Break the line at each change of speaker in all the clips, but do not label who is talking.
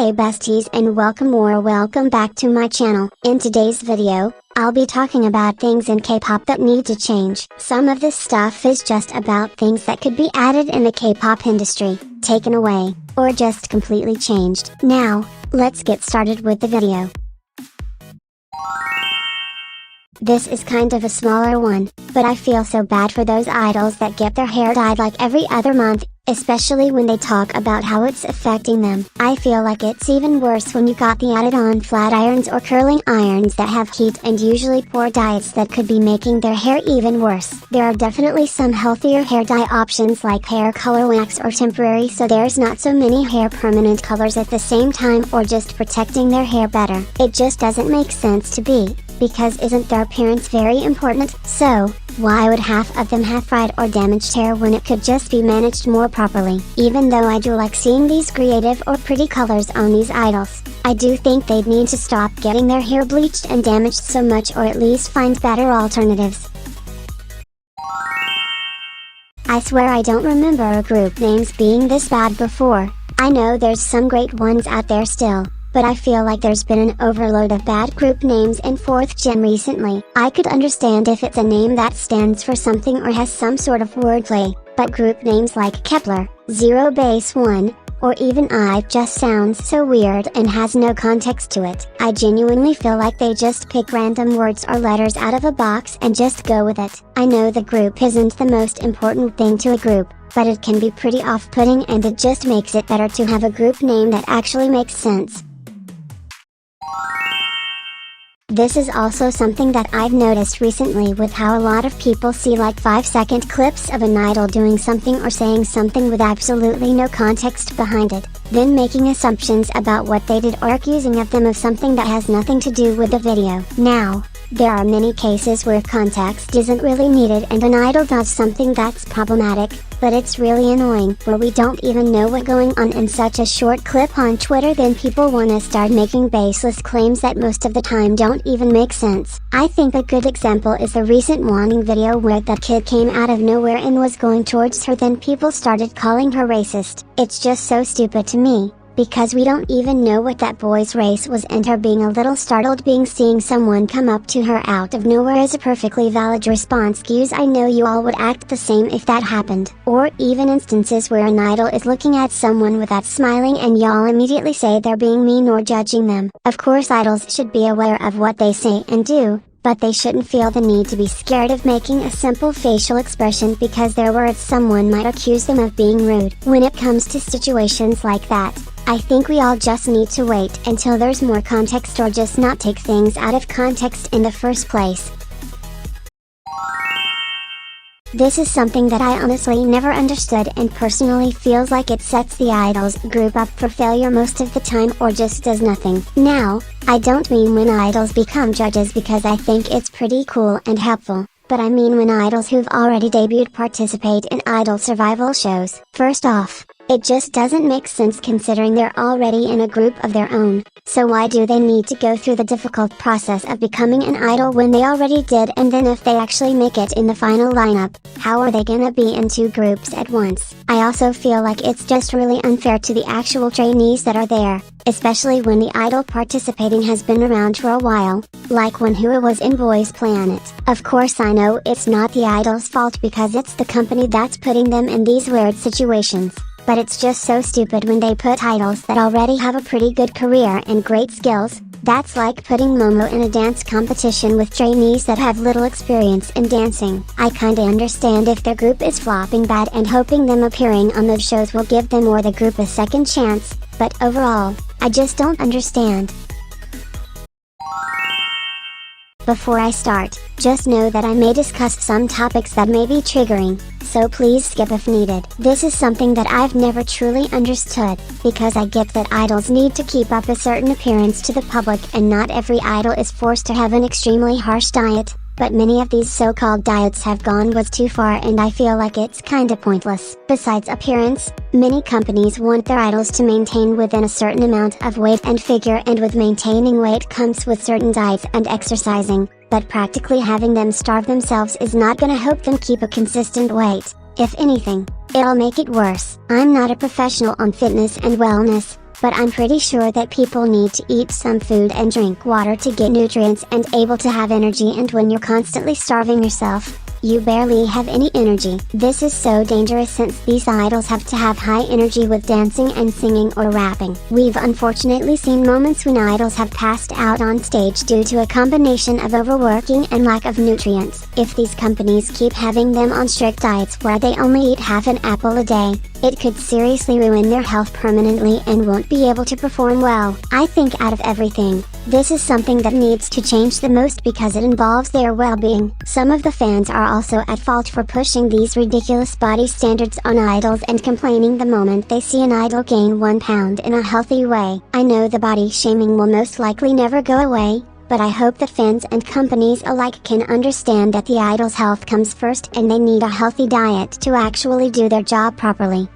Hey besties and welcome back to my channel. In today's video, I'll be talking about things in K-pop that need to change. Some of this stuff is just about things that could be added in the K-pop industry, taken away, or just completely changed. Now, let's get started with the video. This is kind of a smaller one, but I feel so bad for those idols that get their hair dyed like every other month, especially when they talk about how it's affecting them. I feel like it's even worse when you got the added on flat irons or curling irons that have heat and usually poor diets that could be making their hair even worse. There are definitely some healthier hair dye options like hair color wax or temporary, so there's not so many hair permanent colors at the same time, or just protecting their hair better. It just doesn't make sense to be, because isn't their appearance very important? So, why would half of them have fried or damaged hair when it could just be managed more properly? Even though I do like seeing these creative or pretty colors on these idols, I do think they'd need to stop getting their hair bleached and damaged so much, or at least find better alternatives. I swear I don't remember a group names being this bad before. I know there's some great ones out there still, but I feel like there's been an overload of bad group names in 4th gen recently. I could understand if it's a name that stands for something or has some sort of wordplay, but group names like Kepler, Zero Base One, or even IVE just sounds so weird and has no context to it. I genuinely feel like they just pick random words or letters out of a box and just go with it. I know the group isn't the most important thing to a group, but it can be pretty off-putting, and it just makes it better to have a group name that actually makes sense. This is also something that I've noticed recently with how a lot of people see like 5-second clips of an idol doing something or saying something with absolutely no context behind it, then making assumptions about what they did or accusing of them of something that has nothing to do with the video. Now, there are many cases where context isn't really needed and an idol does something that's problematic, but it's really annoying where we don't even know what's going on in such a short clip on Twitter. Then people wanna start making baseless claims that most of the time don't even make sense. I think a good example is the recent Wanting video where that kid came out of nowhere and was going towards her, then people started calling her racist. It's just so stupid to me, because we don't even know what that boy's race was, and her being a little startled being seeing someone come up to her out of nowhere is a perfectly valid response. Cues, I know you all would act the same if that happened. Or even instances where an idol is looking at someone without smiling and y'all immediately say they're being mean or judging them. Of course idols should be aware of what they say and do, but they shouldn't feel the need to be scared of making a simple facial expression because their words someone might accuse them of being rude. When it comes to situations like that, I think we all just need to wait until there's more context, or just not take things out of context in the first place. This is something that I honestly never understood and personally feels like it sets the idols group up for failure most of the time, or just does nothing. Now, I don't mean when idols become judges, because I think it's pretty cool and helpful, but I mean when idols who've already debuted participate in idol survival shows. First off, it just doesn't make sense considering they're already in a group of their own, so why do they need to go through the difficult process of becoming an idol when they already did? And then if they actually make it in the final lineup, how are they gonna be in 2 groups at once? I also feel like it's just really unfair to the actual trainees that are there, especially when the idol participating has been around for a while, like when Hua was in Boys Planet. Of course I know it's not the idol's fault because it's the company that's putting them in these weird situations. But it's just so stupid when they put idols that already have a pretty good career and great skills. That's like putting Momo in a dance competition with trainees that have little experience in dancing. I kinda understand if their group is flopping bad and hoping them appearing on those shows will give them or the group a second chance, but overall, I just don't understand. Before I start, just know that I may discuss some topics that may be triggering, so please skip if needed. This is something that I've never truly understood, because I get that idols need to keep up a certain appearance to the public and not every idol is forced to have an extremely harsh diet, but many of these so-called diets have gone too far, and I feel like it's kinda pointless. Besides appearance, many companies want their idols to maintain within a certain amount of weight and figure, and with maintaining weight comes with certain diets and exercising, but practically having them starve themselves is not gonna help them keep a consistent weight. If anything, it'll make it worse. I'm not a professional on fitness and wellness, but I'm pretty sure that people need to eat some food and drink water to get nutrients and able to have energy, and when you're constantly starving yourself, you barely have any energy. This is so dangerous since these idols have to have high energy with dancing and singing or rapping. We've unfortunately seen moments when idols have passed out on stage due to a combination of overworking and lack of nutrients. If these companies keep having them on strict diets where they only eat half an apple a day, it could seriously ruin their health permanently and won't be able to perform well. I think out of everything, this is something that needs to change the most because it involves their well-being. Some of the fans are also at fault for pushing these ridiculous body standards on idols and complaining the moment they see an idol gain 1 pound in a healthy way. I know the body shaming will most likely never go away, but I hope that fans and companies alike can understand that the idol's health comes first and they need a healthy diet to actually do their job properly.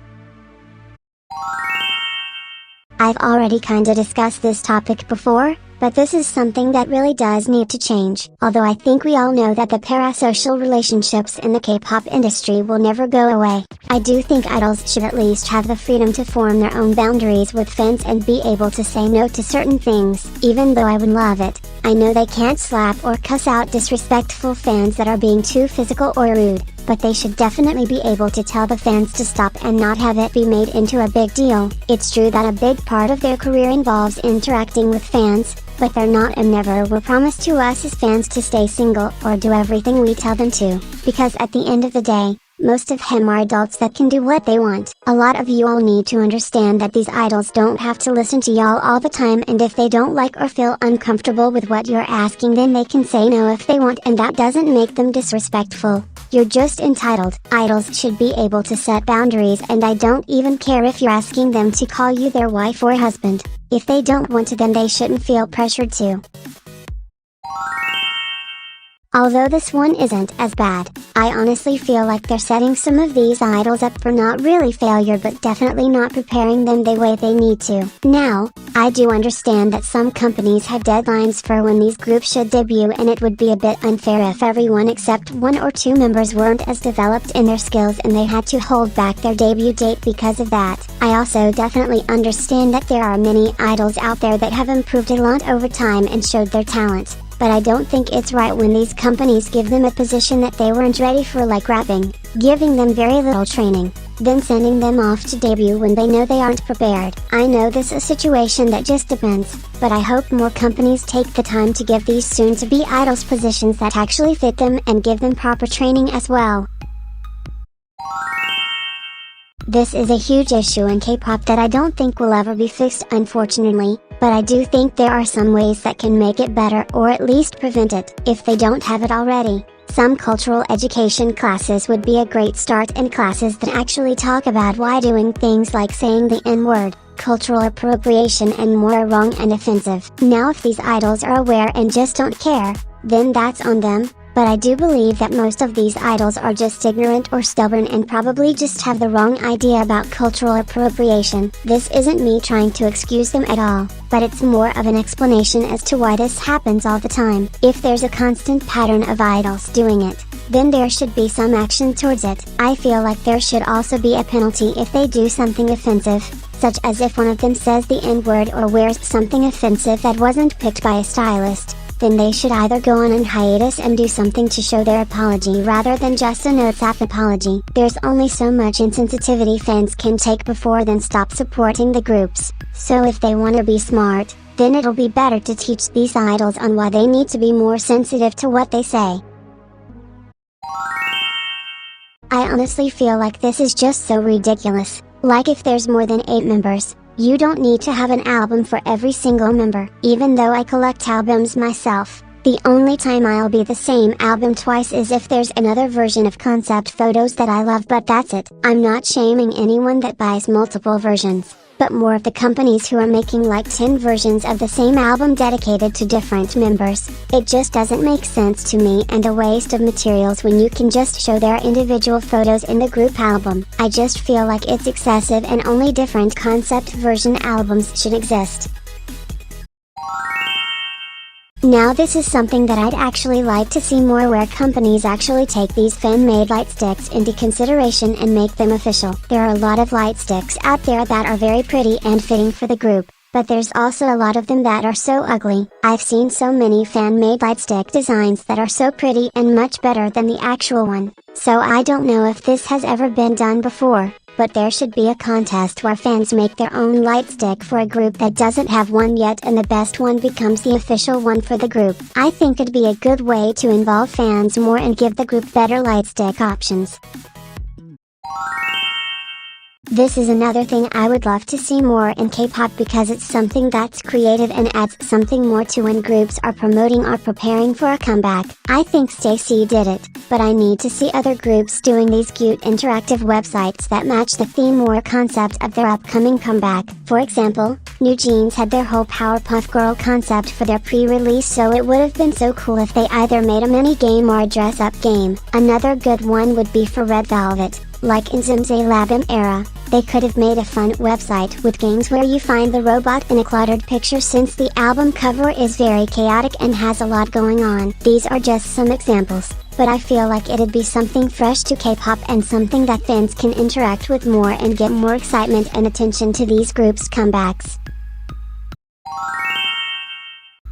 I've already kinda discussed this topic before, but this is something that really does need to change. Although I think we all know that the parasocial relationships in the K-pop industry will never go away, I do think idols should at least have the freedom to form their own boundaries with fans and be able to say no to certain things. Even though I would love it, I know they can't slap or cuss out disrespectful fans that are being too physical or rude, but they should definitely be able to tell the fans to stop and not have it be made into a big deal. It's true that a big part of their career involves interacting with fans, but they're not and never were promised to us as fans to stay single or do everything we tell them to, because at the end of the day, most of them are adults that can do what they want. A lot of you all need to understand that these idols don't have to listen to y'all all the time, and if they don't like or feel uncomfortable with what you're asking, then they can say no if they want, and that doesn't make them disrespectful. You're just entitled. Idols should be able to set boundaries, and I don't even care if you're asking them to call you their wife or husband. If they don't want to, then they shouldn't feel pressured to. Although this one isn't as bad, I honestly feel like they're setting some of these idols up for not really failure but definitely not preparing them the way they need to. Now, I do understand that some companies have deadlines for when these groups should debut, and it would be a bit unfair if everyone except 1 or 2 members weren't as developed in their skills and they had to hold back their debut date because of that. I also definitely understand that there are many idols out there that have improved a lot over time and showed their talent. But I don't think it's right when these companies give them a position that they weren't ready for, like rapping, giving them very little training, then sending them off to debut when they know they aren't prepared. I know this is a situation that just depends, but I hope more companies take the time to give these soon-to-be idols positions that actually fit them and give them proper training as well. This is a huge issue in K-pop that I don't think will ever be fixed, unfortunately, but I do think there are some ways that can make it better or at least prevent it, if they don't have it already. Some cultural education classes would be a great start, and classes that actually talk about why doing things like saying the N-word, cultural appropriation and more are wrong and offensive. Now if these idols are aware and just don't care, then that's on them. But I do believe that most of these idols are just ignorant or stubborn and probably just have the wrong idea about cultural appropriation. This isn't me trying to excuse them at all, but it's more of an explanation as to why this happens all the time. If there's a constant pattern of idols doing it, then there should be some action towards it. I feel like there should also be a penalty if they do something offensive, such as if one of them says the N-word or wears something offensive that wasn't picked by a stylist. Then they should either go on an hiatus and do something to show their apology rather than just a no-fap apology. There's only so much insensitivity fans can take before then stop supporting the groups. So if they want to be smart, then it'll be better to teach these idols on why they need to be more sensitive to what they say. I honestly feel like this is just so ridiculous. Like if there's more than 8 members, you don't need to have an album for every single member. Even though I collect albums myself, the only time I'll be the same album twice is if there's another version of concept photos that I love, but that's it. I'm not shaming anyone that buys multiple versions, but more of the companies who are making like 10 versions of the same album dedicated to different members. It just doesn't make sense to me, and a waste of materials when you can just show their individual photos in the group album. I just feel like it's excessive and only different concept version albums should exist. Now this is something that I'd actually like to see more, where companies actually take these fan-made lightsticks into consideration and make them official. There are a lot of lightsticks out there that are very pretty and fitting for the group, but there's also a lot of them that are so ugly. I've seen so many fan-made lightstick designs that are so pretty and much better than the actual one. So I don't know if this has ever been done before, but there should be a contest where fans make their own lightstick for a group that doesn't have one yet, and the best one becomes the official one for the group. I think it'd be a good way to involve fans more and give the group better lightstick options. This is another thing I would love to see more in K-pop, because it's something that's creative and adds something more to when groups are promoting or preparing for a comeback. I think stayc did it, but I need to see other groups doing these cute interactive websites that match the theme or concept of their upcoming comeback. For example, New Jeans had their whole Powerpuff Girl concept for their pre-release, so it would have been so cool if they either made a mini-game or a dress-up game. Another good one would be for Red Velvet. Like in Zimzee Labim era, they could have made a fun website with games where you find the robot in a cluttered picture, since the album cover is very chaotic and has a lot going on. These are just some examples, but I feel like it'd be something fresh to K-pop and something that fans can interact with more and get more excitement and attention to these groups' comebacks.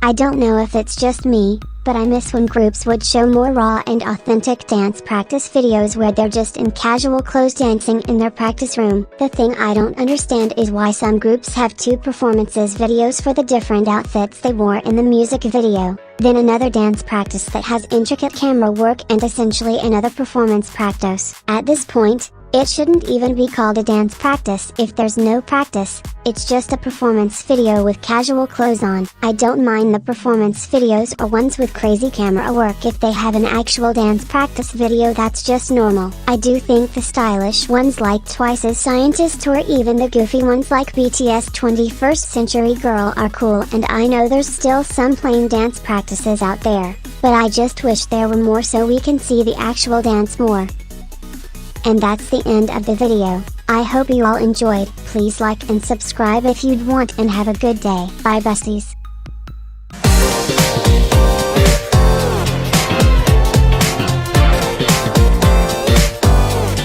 I don't know if it's just me, but I miss when groups would show more raw and authentic dance practice videos where they're just in casual clothes dancing in their practice room. The thing I don't understand is why some groups have two performances videos for the different outfits they wore in the music video, then another dance practice that has intricate camera work, and essentially another performance practice. At this point, it shouldn't even be called a dance practice if there's no practice, it's just a performance video with casual clothes on. I don't mind the performance videos or ones with crazy camera work if they have an actual dance practice video that's just normal. I do think the stylish ones like Twice's Scientist or even the goofy ones like BTS 21st Century Girl are cool, and I know there's still some plain dance practices out there, but I just wish there were more so we can see the actual dance more. And that's the end of the video. I hope you all enjoyed. Please like and subscribe if you'd want, and have a good day. Bye besties.